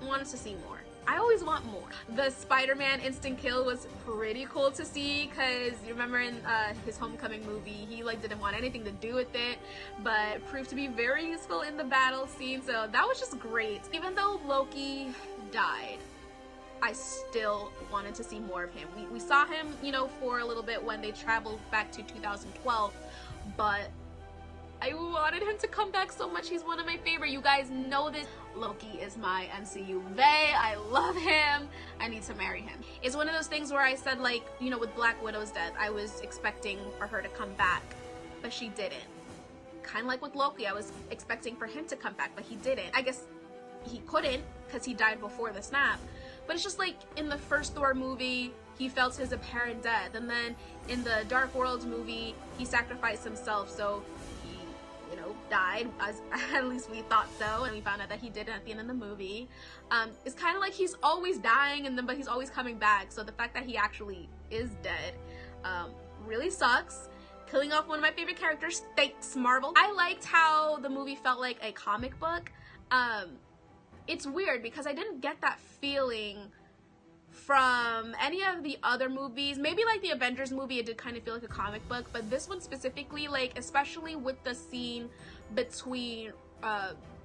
wanted to see more. I always want more. The Spider-Man instant kill was pretty cool to see, because you remember in his Homecoming movie, he like didn't want anything to do with it, but proved to be very useful in the battle scene, so that was just great. Even though Loki died, I still wanted to see more of him. We saw him, you know, for a little bit when they traveled back to 2012, but I wanted him to come back so much. He's one of my favorite. You guys know this. Loki is my MCU bae. I love him. I need to marry him. It's one of those things where I said, like, you know, with Black Widow's death, I was expecting for her to come back, but she didn't. Kind of like with Loki, I was expecting for him to come back, but he didn't. I guess he couldn't because he died before the snap. But it's just like in the first Thor movie, he felt his apparent death, and then in the Dark World movie, he sacrificed himself, so he, you know, died, as at least we thought so, and we found out that he did at the end of the movie. It's kind of like he's always dying, and then but he's always coming back, so the fact that he actually is dead really sucks. Killing off one of my favorite characters, thanks Marvel. I liked how the movie felt like a comic book. It's weird because I didn't get that feeling from any of the other movies. Maybe like the Avengers movie, it did kind of feel like a comic book, but this one specifically, like especially with the scene between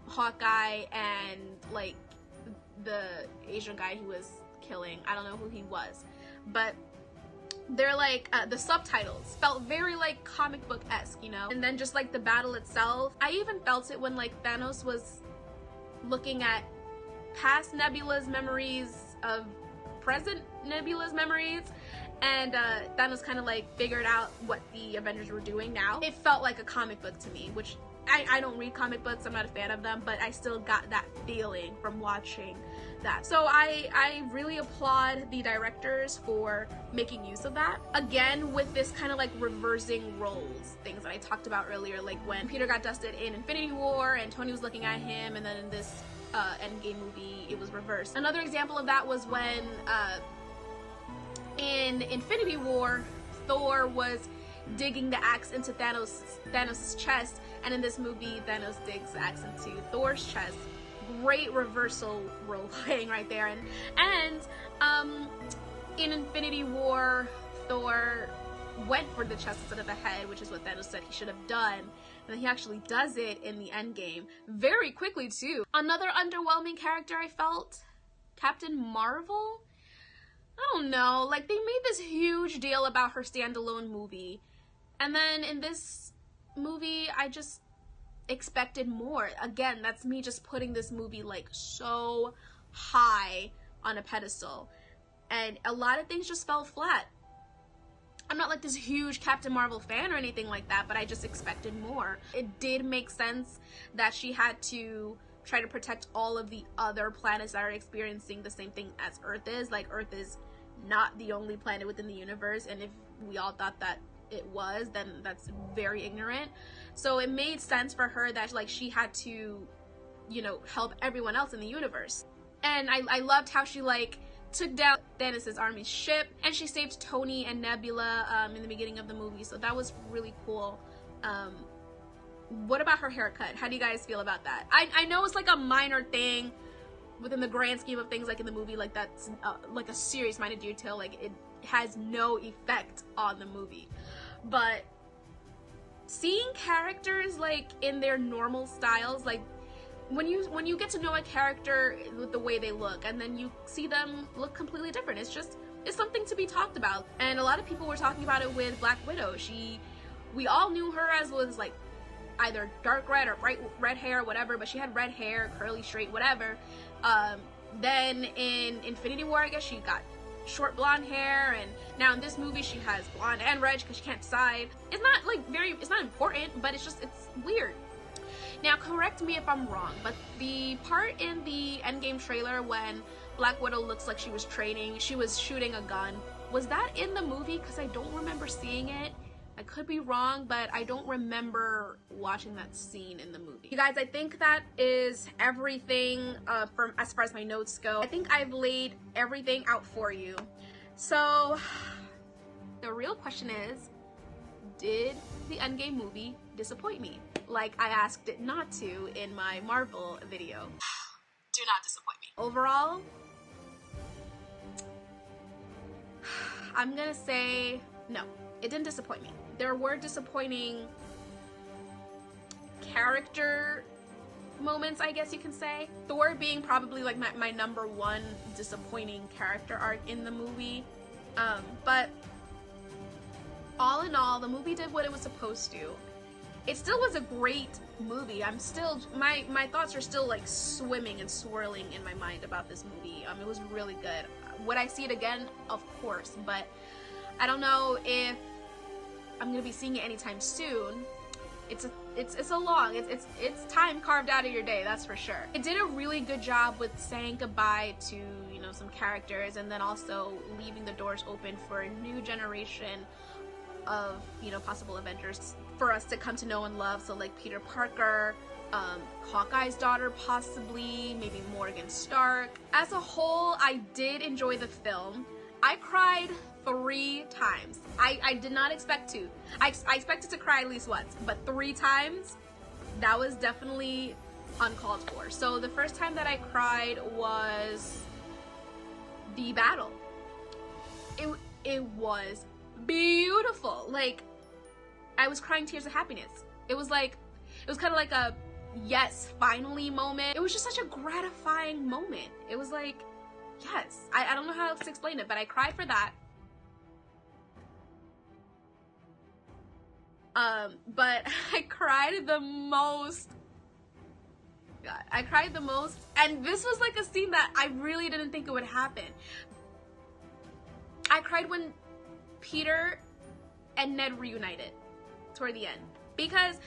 Hawkeye and like the Asian guy he was killing. I don't know who he was, but they're like the subtitles felt very like comic book-esque, you know. And then just like the battle itself, I even felt it when like Thanos was looking at past Nebula's memories of present Nebula's memories, and Thanos kind of like figured out what the Avengers were doing now. It felt like a comic book to me, which I don't read comic books, I'm not a fan of them, but I still got that feeling from watching that. So I really applaud the directors for making use of that. Again, with this kind of like reversing roles, things that I talked about earlier, like when Peter got dusted in Infinity War and Tony was looking at him, and then in this Endgame movie, it was reversed. Another example of that was when in Infinity War, Thor was digging the axe into Thanos' chest, and in this movie, Thanos digs the axe into Thor's chest. Great reversal role playing right there. And in Infinity War, Thor went for the chest instead of the head, which is what Thanos said he should have done. And then he actually does it in the Endgame very quickly too. Another underwhelming character I felt, Captain Marvel. I don't know, like they made this huge deal about her standalone movie, and then in this movie I just expected more. Again, that's me just putting this movie like so high on a pedestal, and a lot of things just fell flat. I'm not like this huge Captain Marvel fan or anything like that, but I just expected more. It did make sense that she had to try to protect all of the other planets that are experiencing the same thing as Earth is. Like, Earth is not the only planet within the universe, and if we all thought that it was, then that's very ignorant. So it made sense for her that like she had to, you know, help everyone else in the universe. And I loved how she like took down Thanos' army ship, and she saved Tony and Nebula in the beginning of the movie, so that was really cool. What about her haircut? How do you guys feel about that? I know it's like a minor thing within the grand scheme of things, like in the movie, like that's like a serious minded detail, like it has no effect on the movie. But seeing characters like in their normal styles, like when you get to know a character with the way they look, and then you see them look completely different, it's something to be talked about. And a lot of people were talking about it with Black Widow. We all knew her as was like either dark red or bright red hair, whatever, but she had red hair, curly, straight, whatever. Then in Infinity War, I guess she got short blonde hair, and now in this movie she has blonde and red because she can't decide. It's not like it's not important, but it's weird. Now, correct me if I'm wrong, but the part in the Endgame trailer when Black Widow looks like she was training, she was shooting a gun, was that in the movie? Because I don't remember seeing it. I could be wrong, but I don't remember watching that scene in the movie. You guys, I think that is everything from as far as my notes go. I think I've laid everything out for you. So the real question is, did the Endgame movie disappoint me? Like I asked it not to in my Marvel video. Do not disappoint me. Overall, I'm gonna say no, it didn't disappoint me. There were disappointing character moments, I guess you can say. Thor being probably like my number one disappointing character arc in the movie. But all in all, the movie did what it was supposed to. It still was a great movie. I'm still, my thoughts are still like swimming and swirling in my mind about this movie. It was really good. Would I see it again? Of course, but I don't know if I'm gonna be seeing it anytime soon. It's time carved out of your day, that's for sure. It did a really good job with saying goodbye to, you know, some characters, and then also leaving the doors open for a new generation of, you know, possible Avengers for us to come to know and love. So like Peter Parker, Hawkeye's daughter possibly, maybe Morgan Stark. As a whole, I did enjoy the film. I cried 3 times. I did not expect to. I expected to cry at least once, but 3 times, that was definitely uncalled for. So the first time that I cried was the battle. it was beautiful. Like, I was crying tears of happiness. It was kind of like a yes, finally moment. It was just such a gratifying moment. It was like, yes. I don't know how else to explain it, but I cried for that. But I cried the most. God, I cried the most, and this was like a scene that I really didn't think it would happen. I cried when Peter and Ned reunited toward the end, because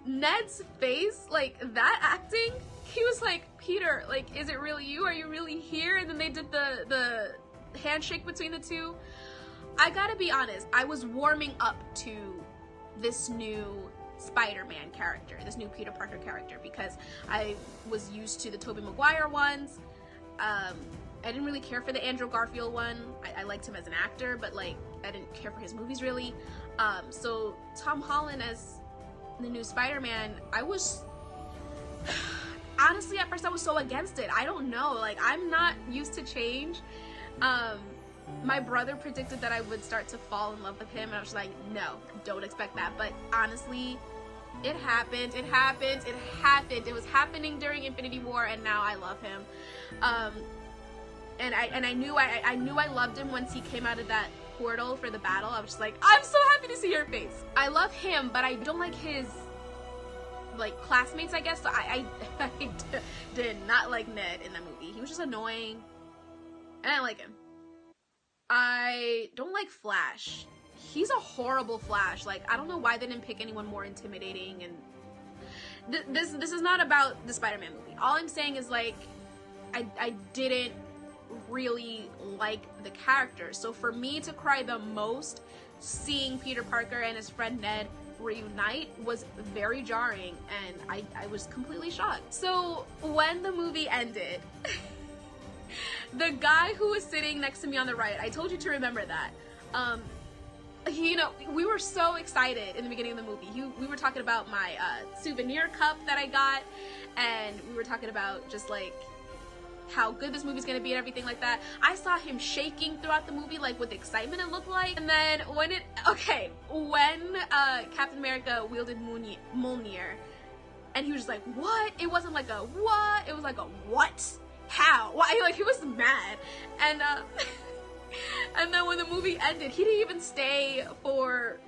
Ned's face, like, that acting, he was like, Peter, like, is it really you? Are you really here? And then they did the handshake between the two. I gotta be honest, I was warming up to this new Spider-Man character, this new Peter Parker character, because I was used to the Tobey Maguire ones. I didn't really care for the Andrew Garfield one. I liked him as an actor, but like, I didn't care for his movies really. So Tom Holland as the new Spider-Man, I was honestly, at first I was so against it. I don't know, like, I'm not used to change. My brother predicted that I would start to fall in love with him, and I was like, no, don't expect that. But honestly, it happened. It happened. It happened. It was happening during Infinity War, and now I love him. And I knew I loved him once he came out of that portal for the battle. I was just like, I'm so happy to see your face. I love him, but I don't like his, like, classmates, I guess. So I did not like Ned in the movie. He was just annoying, and I didn't like him. I don't like Flash. He's a horrible Flash. Like, I don't know why they didn't pick anyone more intimidating. And this is not about the Spider-Man movie. All I'm saying is, like, I didn't really like the character. So for me to cry the most seeing Peter Parker and his friend Ned reunite was very jarring, and I was completely shocked. So when the movie ended, the guy who was sitting next to me on the right, I told you to remember that. You know, we were so excited in the beginning of the movie. We were talking about my souvenir cup that I got, and we were talking about just like how good this movie's gonna be and everything like that. I saw him shaking throughout the movie, like, with excitement, it looked like. And then when Captain America wielded Mjolnir, and he was just like, what? It wasn't like a what? It was like a what? How? Why? Like, he was mad. And and then when the movie ended, he didn't even stay for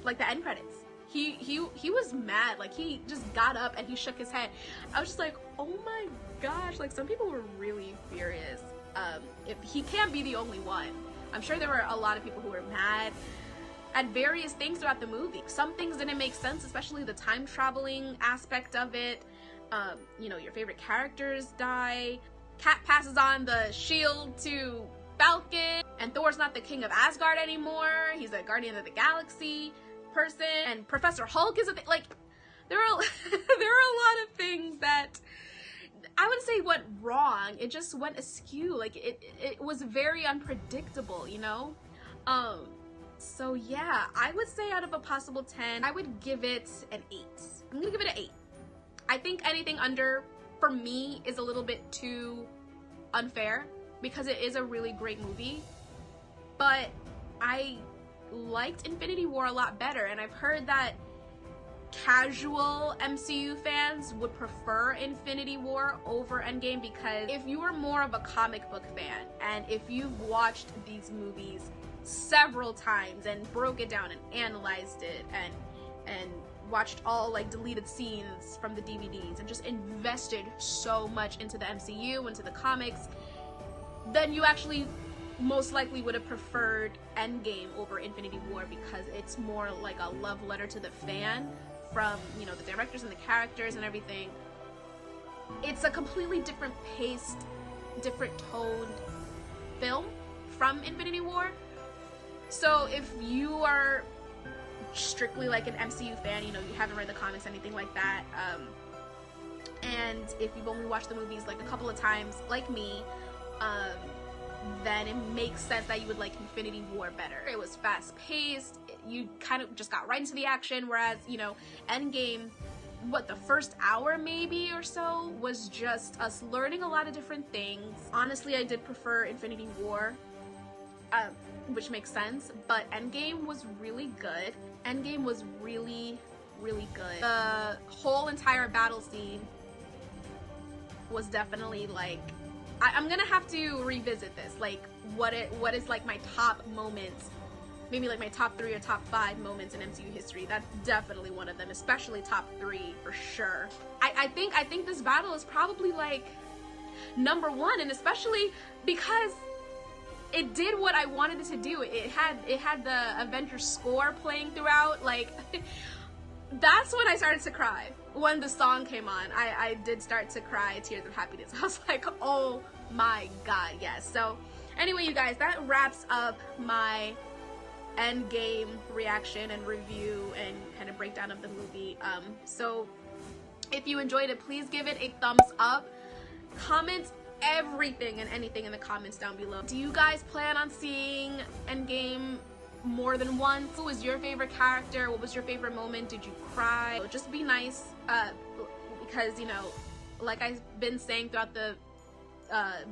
like the end credits. He was mad. Like, he just got up and he shook his head. I was just like, oh my gosh, like, some people were really furious. If he can't be the only one. I'm sure there were a lot of people who were mad at various things throughout the movie. Some things didn't make sense, especially the time traveling aspect of it. You know, your favorite characters die. Cap passes on the shield to Falcon, and Thor's not the king of Asgard anymore. He's a Guardian of the Galaxy person, and Professor Hulk is a thing. Like, there are a lot of things that I wouldn't say went wrong. It just went askew. Like, it was very unpredictable, you know? So yeah, I would say out of a possible 10, I would give it an 8. I'm gonna give it an 8. I think anything under, for me, is a little bit too unfair, because it is a really great movie. But I liked Infinity War a lot better, and I've heard that casual MCU fans would prefer Infinity War over Endgame, because if you are more of a comic book fan, and if you've watched these movies several times and broke it down and analyzed it and watched all, like, deleted scenes from the DVDs and just invested so much into the MCU, into the comics, then you actually most likely would have preferred Endgame over Infinity War, because it's more like a love letter to the fan from, you know, the directors and the characters and everything. It's a completely different paced, different toned film from Infinity War. So if you are strictly like an MCU fan, you know, you haven't read the comics, anything like that, and if you've only watched the movies like a couple of times, like me, then it makes sense that you would like Infinity War better. It was fast-paced, you kind of just got right into the action, whereas, you know, Endgame, what, the first hour maybe or so was just us learning a lot of different things. Honestly, I did prefer Infinity War which makes sense, but Endgame was really good. Endgame was really, really good. The whole entire battle scene was definitely like, I'm gonna have to revisit this, like what is like my top moments, maybe like my top 3 or top 5 moments in MCU history. That's definitely one of them, especially top 3 for sure. I think this battle is probably like number 1, and especially because it did what I wanted it to do. It had the Avengers score playing throughout. Like that's when I started to cry. When the song came on, I did start to cry tears of happiness. I was like, oh my god, yes. So anyway, you guys, that wraps up my Endgame reaction and review and kind of breakdown of the movie. So if you enjoyed it, please give it a thumbs up. Comment everything and anything in the comments down below. Do you guys plan on seeing Endgame more than once? Who was your favorite character? What was your favorite moment? Did you cry? Just be nice, because, you know, like I've been saying throughout the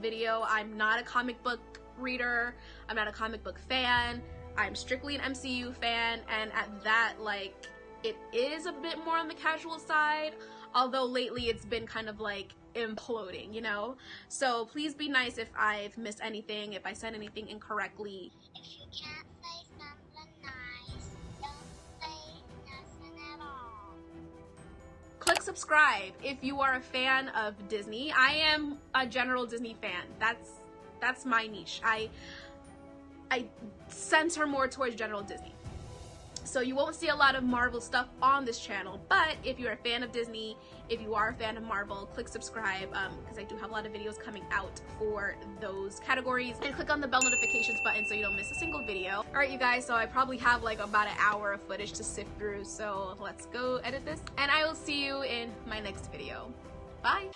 video, I'm not a comic book reader. I'm not a comic book fan. I'm strictly an MCU fan, and at that, like, it is a bit more on the casual side, although lately it's been kind of like imploding, you know? So please be nice if I've missed anything, if I said anything incorrectly. If you can't say something nice, don't say nothing at all. Click subscribe if you are a fan of Disney. I am a general Disney fan. That's my niche. I center more towards general Disney. So you won't see a lot of Marvel stuff on this channel, but if you're a fan of Disney, if you are a fan of Marvel, click subscribe, because I do have a lot of videos coming out for those categories, and click on the bell notifications button so you don't miss a single video. Alright you guys, so I probably have like about an hour of footage to sift through, so let's go edit this, and I will see you in my next video. Bye!